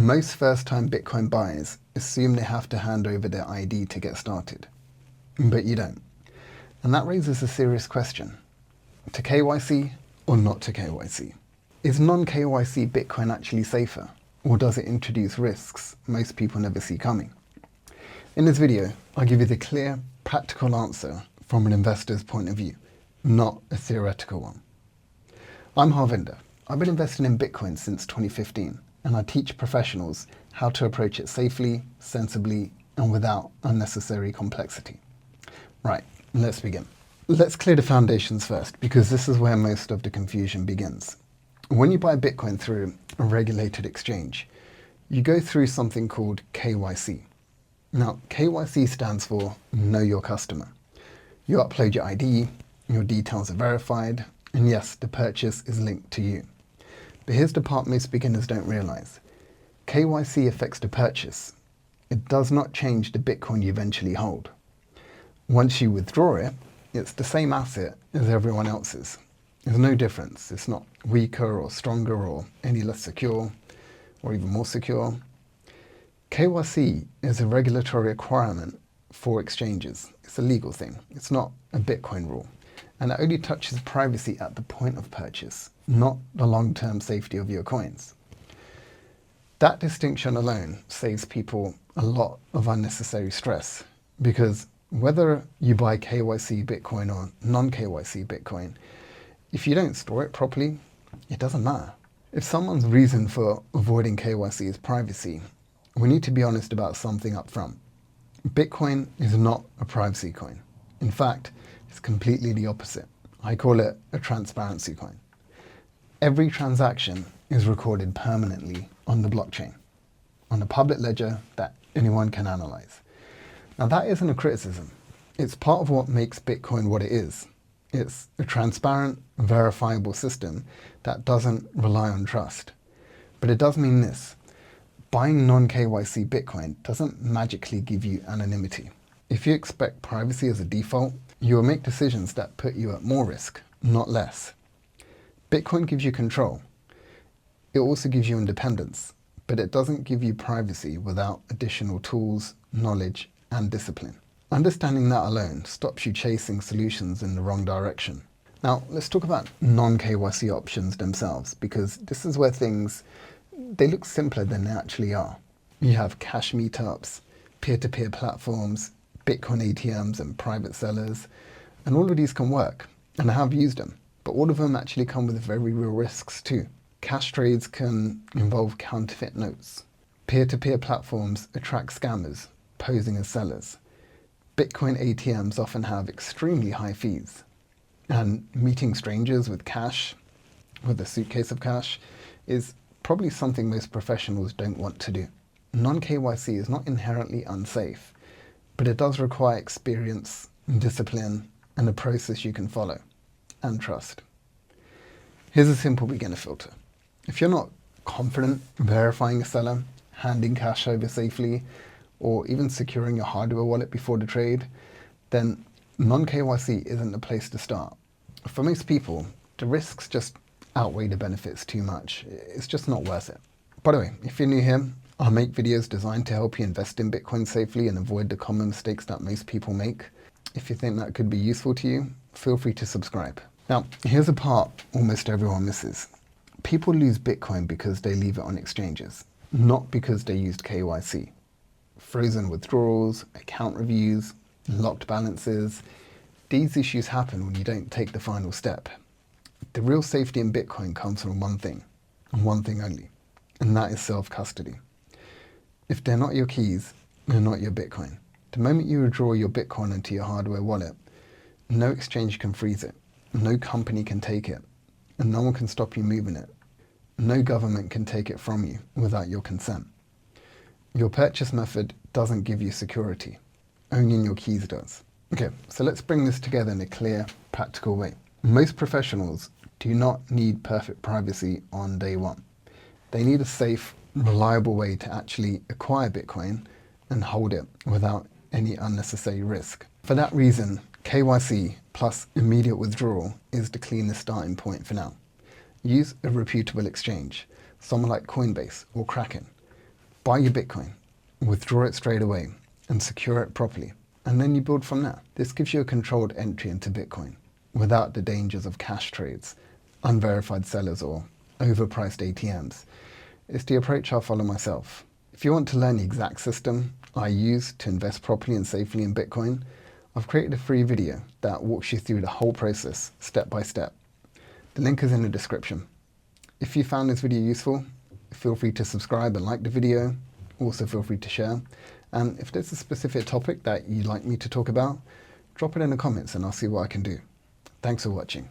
Most first-time Bitcoin buyers assume they have to hand over their ID to get started, but you don't. And that raises a serious question. To KYC or not to KYC? Is non-KYC Bitcoin actually safer, or does it introduce risks most people never see coming? In this video, I'll give you the clear, practical answer from an investor's point of view, not a theoretical one. I'm Harvinder. I've been investing in Bitcoin since 2015, and I teach professionals how to approach it safely, sensibly, and without unnecessary complexity. Right, let's begin. Let's clear the foundations first, because this is where most of the confusion begins. When you buy Bitcoin through a regulated exchange, you go through something called KYC. Now, KYC stands for Know Your Customer. You upload your ID, your details are verified, and yes, the purchase is linked to you. But here's the part most beginners don't realize. KYC affects the purchase. It does not change the Bitcoin you eventually hold. Once you withdraw it, it's the same asset as everyone else's. There's no difference. It's not weaker or stronger or any less secure or even more secure. KYC is a regulatory requirement for exchanges. It's a legal thing. It's not a Bitcoin rule. And it only touches privacy at the point of purchase, not the long-term safety of your coins. That distinction alone saves people a lot of unnecessary stress, because whether you buy KYC Bitcoin or non-KYC Bitcoin, if you don't store it properly, it doesn't matter. If someone's reason for avoiding KYC is privacy, we need to be honest about something up front. Bitcoin is not a privacy coin. In fact, it's completely the opposite. I call it a transparency coin. Every transaction is recorded permanently on the blockchain, on a public ledger that anyone can analyze. Now, that isn't a criticism. It's part of what makes Bitcoin what it is. It's a transparent, verifiable system that doesn't rely on trust. But it does mean this. Buying non-KYC Bitcoin doesn't magically give you anonymity. If you expect privacy as a default, you will make decisions that put you at more risk, not less. Bitcoin gives you control. It also gives you independence, but it doesn't give you privacy without additional tools, knowledge, and discipline. Understanding that alone stops you chasing solutions in the wrong direction. Now, let's talk about non-KYC options themselves, because this is where they look simpler than they actually are. You have cash meetups, peer-to-peer platforms, Bitcoin ATMs and private sellers, and all of these can work, and I have used them, but all of them actually come with very real risks too. Cash trades can involve counterfeit notes. Peer-to-peer platforms attract scammers posing as sellers. Bitcoin ATMs often have extremely high fees, and meeting strangers with cash, with a suitcase of cash, is probably something most professionals don't want to do. Non-KYC is not inherently unsafe, but it does require experience, discipline, and a process you can follow and trust. Here's a simple beginner filter. If you're not confident verifying a seller, handing cash over safely, or even securing your hardware wallet before the trade, then non-KYC isn't the place to start. For most people, the risks just outweigh the benefits too much. It's just not worth it. By the way, if you're new here, I'll make videos designed to help you invest in Bitcoin safely and avoid the common mistakes that most people make. If you think that could be useful to you, feel free to subscribe. Now, here's a part almost everyone misses. People lose Bitcoin because they leave it on exchanges, not because they used KYC. Frozen withdrawals, account reviews, locked balances, these issues happen when you don't take the final step. The real safety in Bitcoin comes from one thing, and one thing only, and that is self-custody. If they're not your keys, they're not your Bitcoin. The moment you withdraw your Bitcoin into your hardware wallet, no exchange can freeze it, no company can take it, and no one can stop you moving it. No government can take it from you without your consent. Your purchase method doesn't give you security, only your keys does. Okay, so let's bring this together in a clear, practical way. Most professionals do not need perfect privacy on day one. They need a safe, reliable way to actually acquire Bitcoin and hold it without any unnecessary risk. For that reason, KYC plus immediate withdrawal is the cleanest starting point for now. Use a reputable exchange, someone like Coinbase or Kraken. Buy your Bitcoin, withdraw it straight away, and secure it properly. And then you build from there. This gives you a controlled entry into Bitcoin without the dangers of cash trades, unverified sellers, or overpriced ATMs. It's the approach I'll follow myself. If you want to learn the exact system I use to invest properly and safely in Bitcoin, I've created a free video that walks you through the whole process, step by step. The link is in the description. If you found this video useful, feel free to subscribe and like the video. Also feel free to share. And if there's a specific topic that you'd like me to talk about, drop it in the comments and I'll see what I can do. Thanks for watching.